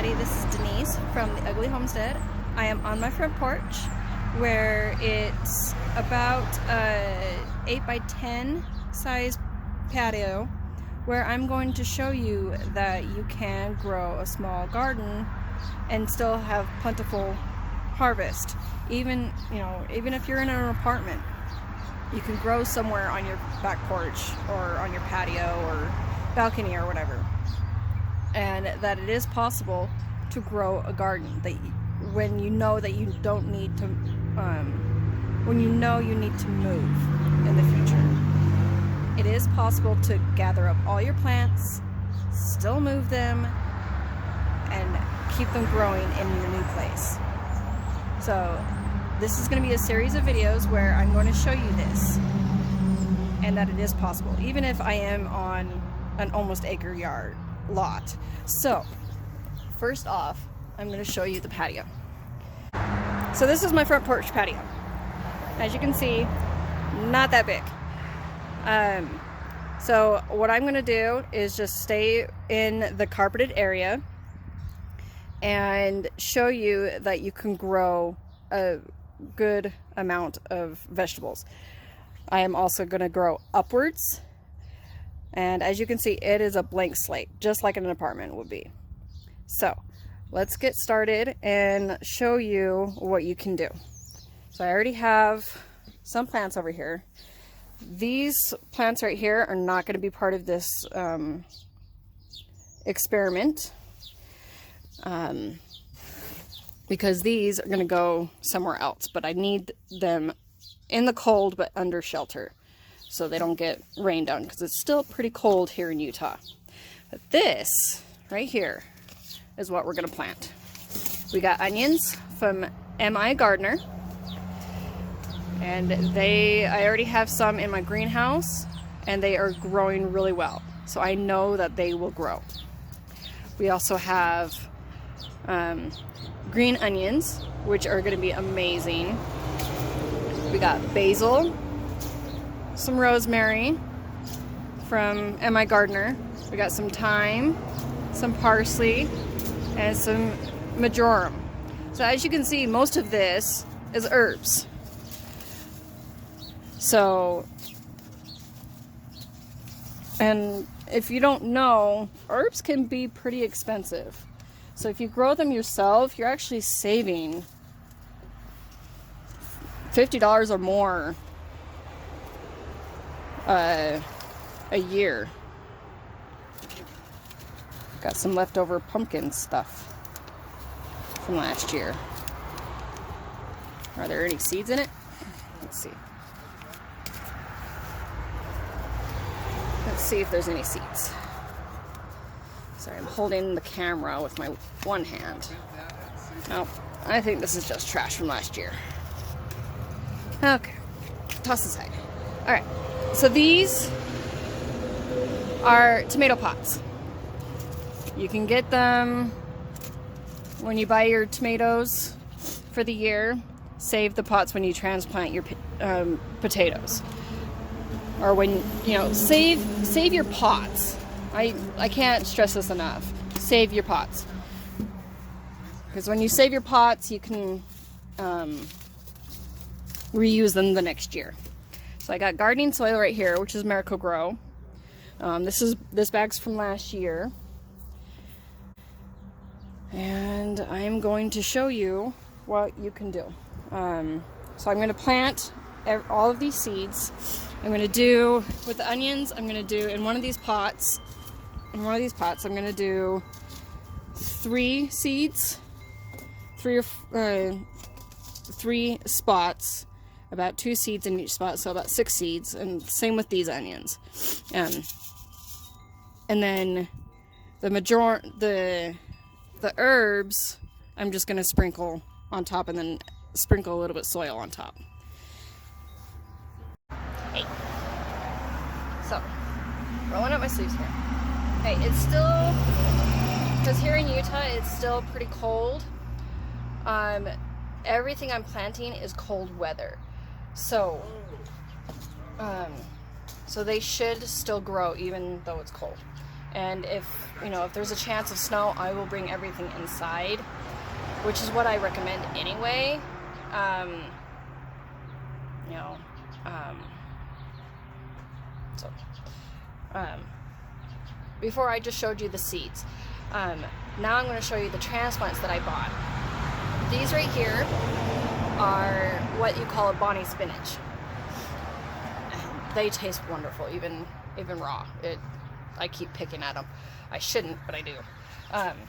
everybody, this is Denise from the Ugly Homestead. I am on my front porch where it's about a 8 by 10 size patio where I'm going to show you that you can grow a small garden and still have plentiful harvest. Even if you're in an apartment, you can grow somewhere on your back porch or on your patio or balcony or whatever. And that it is possible to grow a garden when you know that you don't need to, when you know you need to move in the future. It is possible to gather up all your plants, still move them, and keep them growing in your new place. So this is going to be a series of videos where I'm going to show you this, and that it is possible, even if I am on an almost acre yard lot. So first off, I'm going to show you the patio. So this is my front porch patio. As you can see, not that big. So what I'm going to do is just stay in the carpeted area and show you that you can grow a good amount of vegetables. I am also going to grow upwards. And as you can see, it is a blank slate, just like an apartment would be. So let's get started and show you what you can do. So I already have some plants over here. These plants right here are not going to be part of this experiment because these are going to go somewhere else, but I need them in the cold but under shelter, so they don't get rained on, because it's still pretty cold here in Utah. But this right here is what we're going to plant. We got onions from M.I. Gardener, and I already have some in my greenhouse, and they are growing really well, so I know that they will grow. We also have green onions, which are going to be amazing. We got basil, some rosemary from M.I. Gardener. We got some thyme, some parsley, and some marjoram. So as you can see, most of this is herbs. So, and if you don't know, herbs can be pretty expensive. So if you grow them yourself, you're actually saving $50 or more a year. Got some leftover pumpkin stuff from last year. Are there any seeds in it? Let's see. Let's see if there's any seeds. Sorry, I'm holding the camera with my one hand. Nope, I think this is just trash from last year. Okay, toss aside. Alright, so these are tomato pots. You can get them when you buy your tomatoes for the year. Save the pots when you transplant your potatoes. Or when, save your pots. I can't stress this enough. Save your pots. Because when you save your pots, you can reuse them the next year. So I got gardening soil right here, which is Miracle-Gro. This bag's from last year. And I'm going to show you what you can do. So I'm going to plant all of these seeds. I'm going to do, with the onions, I'm going to do in one of these pots, I'm going to do 3 seeds, 3 spots, about 2 seeds in each spot, so about 6 seeds, and same with these onions. And then the herbs, I'm just going to sprinkle on top, and then sprinkle a little bit of soil on top. Hey. So, rolling up my sleeves here. Hey, it's still, because here in Utah, it's still pretty cold. Everything I'm planting is cold weather. So they should still grow even though it's cold. And if there's a chance of snow, I will bring everything inside, which is what I recommend anyway. Before I just showed you the seeds. Now I'm going to show you the transplants that I bought. These right here are what you call a Bonnie spinach. They taste wonderful, even raw. I keep picking at them. I shouldn't, but I do. And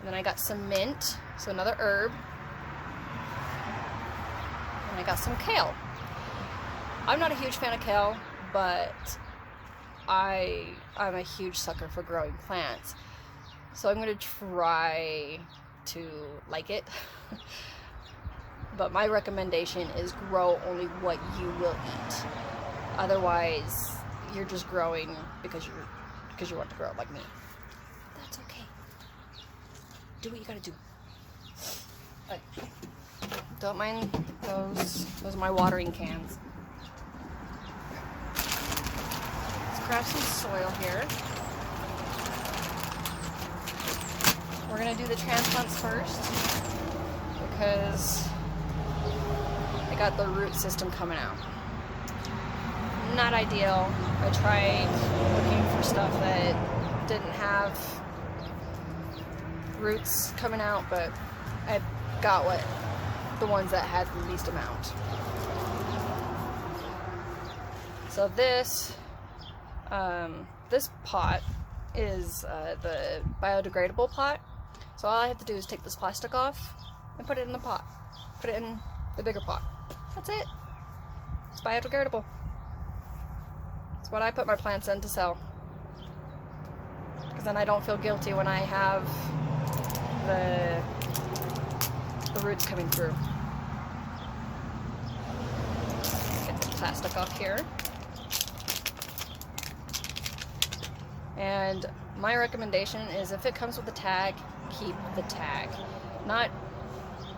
then I got some mint, so another herb. And I got some kale. I'm not a huge fan of kale, but I'm a huge sucker for growing plants. So I'm going to try to like it. But my recommendation is grow only what you will eat. Otherwise, you're just growing because you want to grow like me. That's okay. Do what you gotta do. But don't mind those. Those are my watering cans. Let's grab some soil here. We're gonna do the transplants first because I got the root system coming out. Not ideal. I tried looking for stuff that didn't have roots coming out, but I got the ones that had the least amount. So this pot is the biodegradable pot. So all I have to do is take this plastic off and put it in the pot. Put it in the bigger pot. That's it. It's biodegradable. It's what I put my plants in to sell. Because then I don't feel guilty when I have the roots coming through. Get the plastic off here. And my recommendation is if it comes with a tag, keep the tag. Not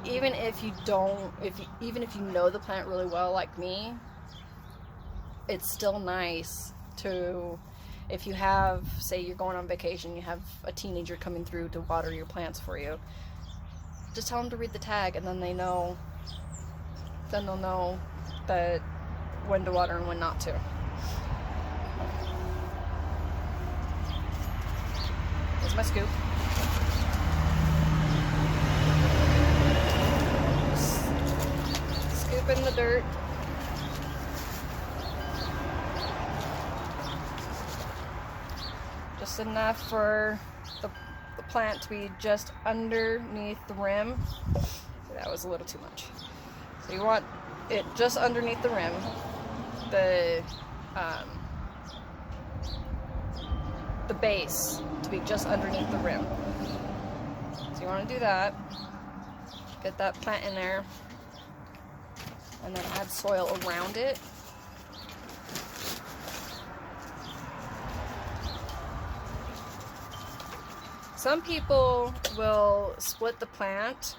even if you don't, even if you know the plant really well like me, it's still nice to, if you have, say you're going on vacation, you have a teenager coming through to water your plants for you, just tell them to read the tag, and then they know, then they'll know that when to water and when not to. Here's my scoop. Scoop in the dirt. Just enough for the plant to be just underneath the rim. That was a little too much. So you want it just underneath the rim. The base to be just underneath the rim. So you want to do that. Get that plant in there. And then add soil around it. Some people will split the plant,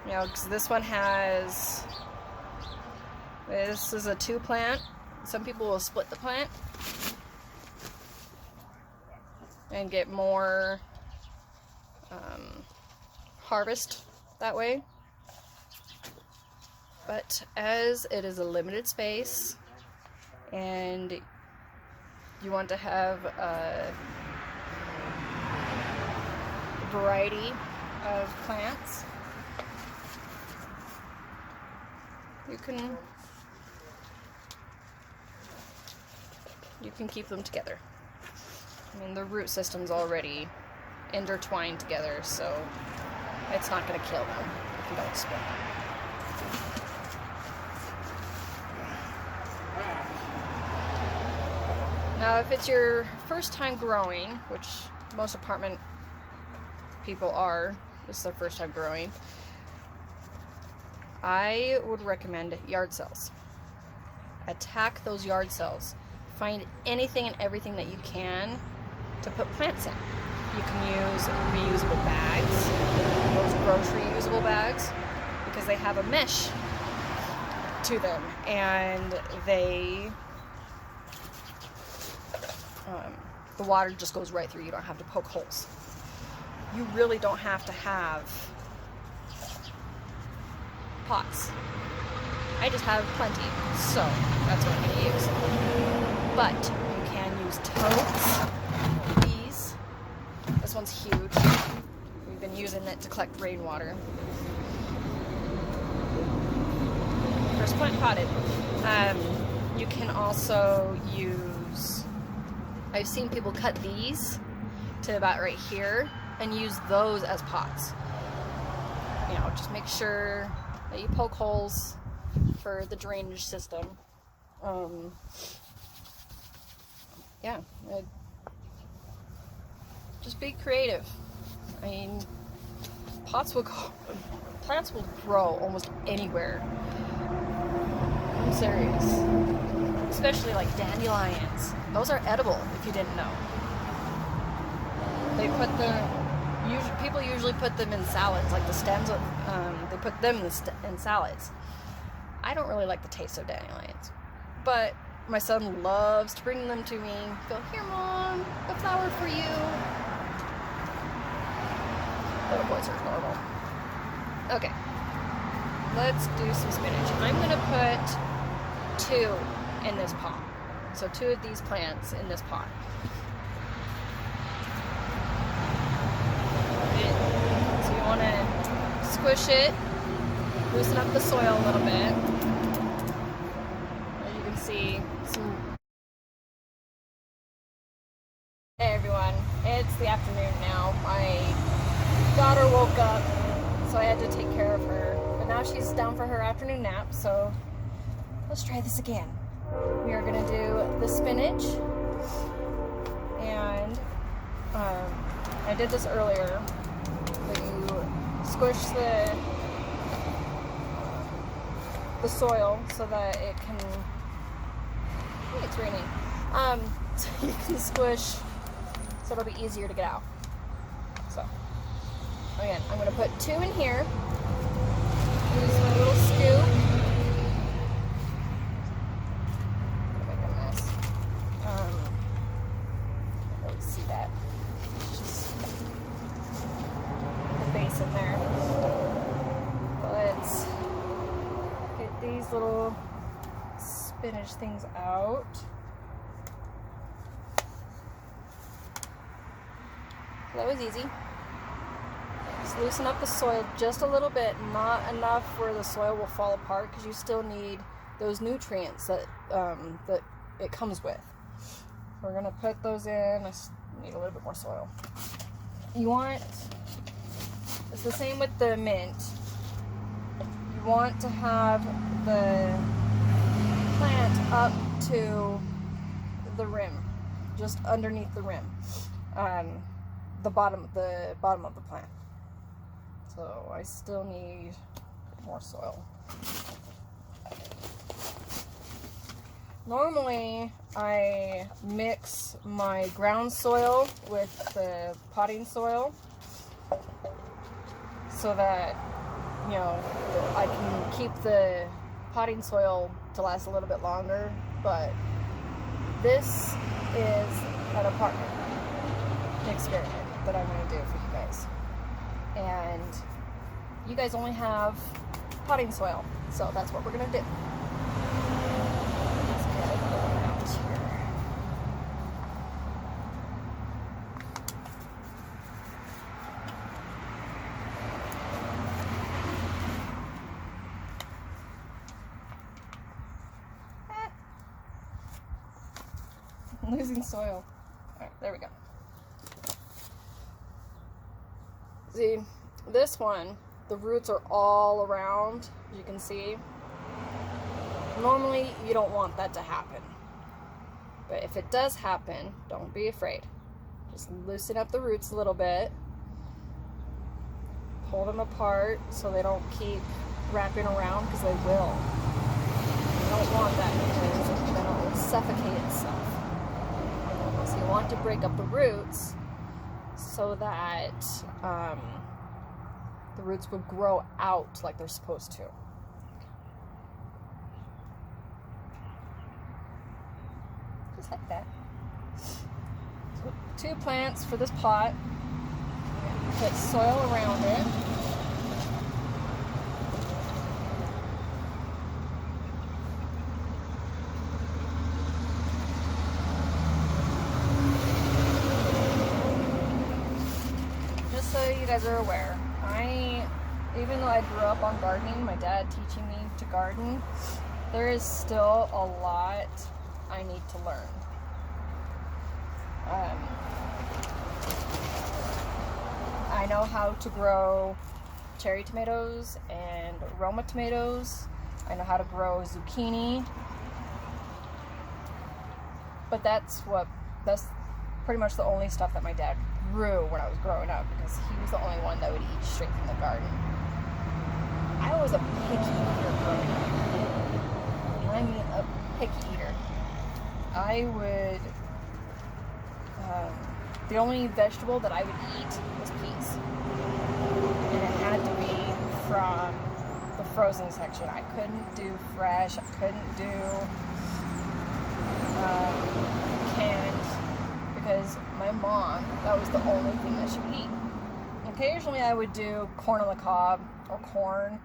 because this one has, this is a 2 plant. Some people will split the plant and get more harvest that way. But as it is a limited space and you want to have a variety of plants, you can keep them together. I mean, the root system's already intertwined together, so it's not going to kill them if you don't split them. Now, if it's your first time growing, which most apartment people are, this is their first time growing, I would recommend yard sales. Attack those yard sales. Find anything and everything that you can to put plants in. You can use reusable bags, those grocery usable bags, because they have a mesh to them, and the water just goes right through. You don't have to poke holes. You really don't have to have pots. I just have plenty, so that's what I'm going to use. But you can use totes, these. This one's huge. We've been using it to collect rainwater. First plant potted. You can also use, I've seen people cut these to about right here and use those as pots. You know, just make sure that you poke holes for the drainage system. Yeah, just be creative. I mean, plants will grow almost anywhere. I'm serious. Especially like dandelions. Those are edible, if you didn't know. They put people usually put them in salads, like the stems. They put them in salads. I don't really like the taste of dandelions, but my son loves to bring them to me. Go, here, Mom, a flower for you. Little boys are normal. Okay, let's do some spinach. I'm gonna put 2 in this pot. So 2 of these plants in this pot. So you want to squish it, loosen up the soil a little bit. As you can see, some. Hey everyone, it's the afternoon now. My daughter woke up, so I had to take care of her. But now she's down for her afternoon nap, so let's try this again. We are gonna do the spinach, and I did this earlier, but you squish the soil so that it can, hey, it's raining, so you can squish so it'll be easier to get out. So again, I'm gonna put 2 in here, use my little scoop. See that? Just the base in there. Let's get these little spinach things out. So that was easy. Just loosen up the soil just a little bit, not enough where the soil will fall apart, because you still need those nutrients that that it comes with. We're gonna put those in. I need a little bit more soil. You want, it's the same with the mint. You want to have the plant up to the rim, just underneath the rim, the bottom of the plant. So I still need more soil. Normally, I mix my ground soil with the potting soil so that, you know, I can keep the potting soil to last a little bit longer, but this is an apartment experiment that I'm going to do for you guys. And you guys only have potting soil, so that's what we're going to do. I'm losing soil. Alright, there we go. See, this one, the roots are all around, as you can see. Normally, you don't want that to happen. But if it does happen, don't be afraid. Just loosen up the roots a little bit. Pull them apart so they don't keep wrapping around, because they will. You don't want that, because then it will suffocate itself. So you want to break up the roots so that the roots would grow out like they're supposed to. Just like that. So 2 plants for this pot. Put soil around it. Just so you guys are aware, even though I grew up on gardening, my dad teaching me to garden, there is still a lot I need to learn. I know how to grow cherry tomatoes and Roma tomatoes. I know how to grow zucchini. But that's pretty much the only stuff that my dad grew when I was growing up, because he was the only one that would eat straight from the garden. I was a picky eater growing up. I mean, a picky eater. I would, the only vegetable that I would eat was peas. And it had to be from the frozen section. I couldn't do fresh. I couldn't do canned, because my mom, that was the only thing that she would eat. Occasionally I would do corn on the cob or corn,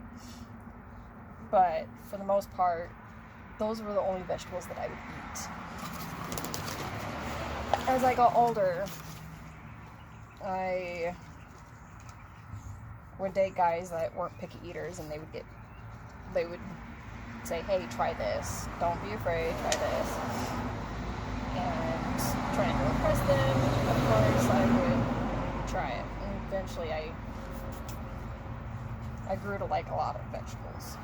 but for the most part, those were the only vegetables that I would eat. As I got older, I would date guys that weren't picky eaters, and they would say, hey, try this, don't be afraid, try this, and trying to impress them. Of course I would try it, and eventually I grew to like a lot of vegetables,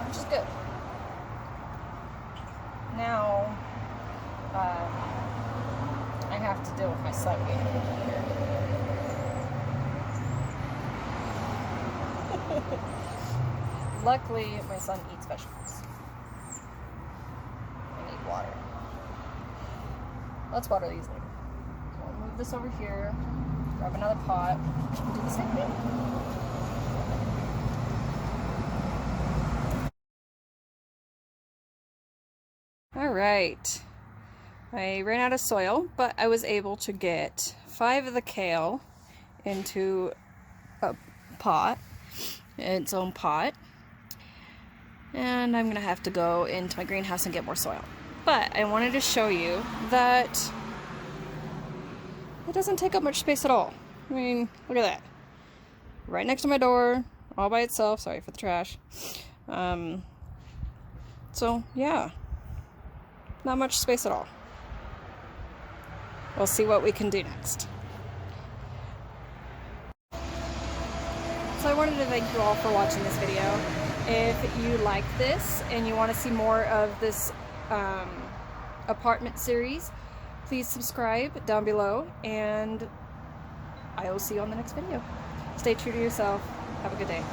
which is good. Now I have to deal with my son being a picky eater. Luckily, my son eats vegetables. I need water. Let's water these later. So we'll move this over here, grab another pot, and do the same thing. Alright. I ran out of soil, but I was able to get 5 of the kale into a pot, its own pot. And I'm gonna have to go into my greenhouse and get more soil. But I wanted to show you that it doesn't take up much space at all. I mean, look at that. Right next to my door, all by itself. Sorry for the trash. So, yeah. Not much space at all. We'll see what we can do next. So I wanted to thank you all for watching this video. If you like this and you want to see more of this apartment series, please subscribe down below, and I will see you on the next video. Stay true to yourself. Have a good day.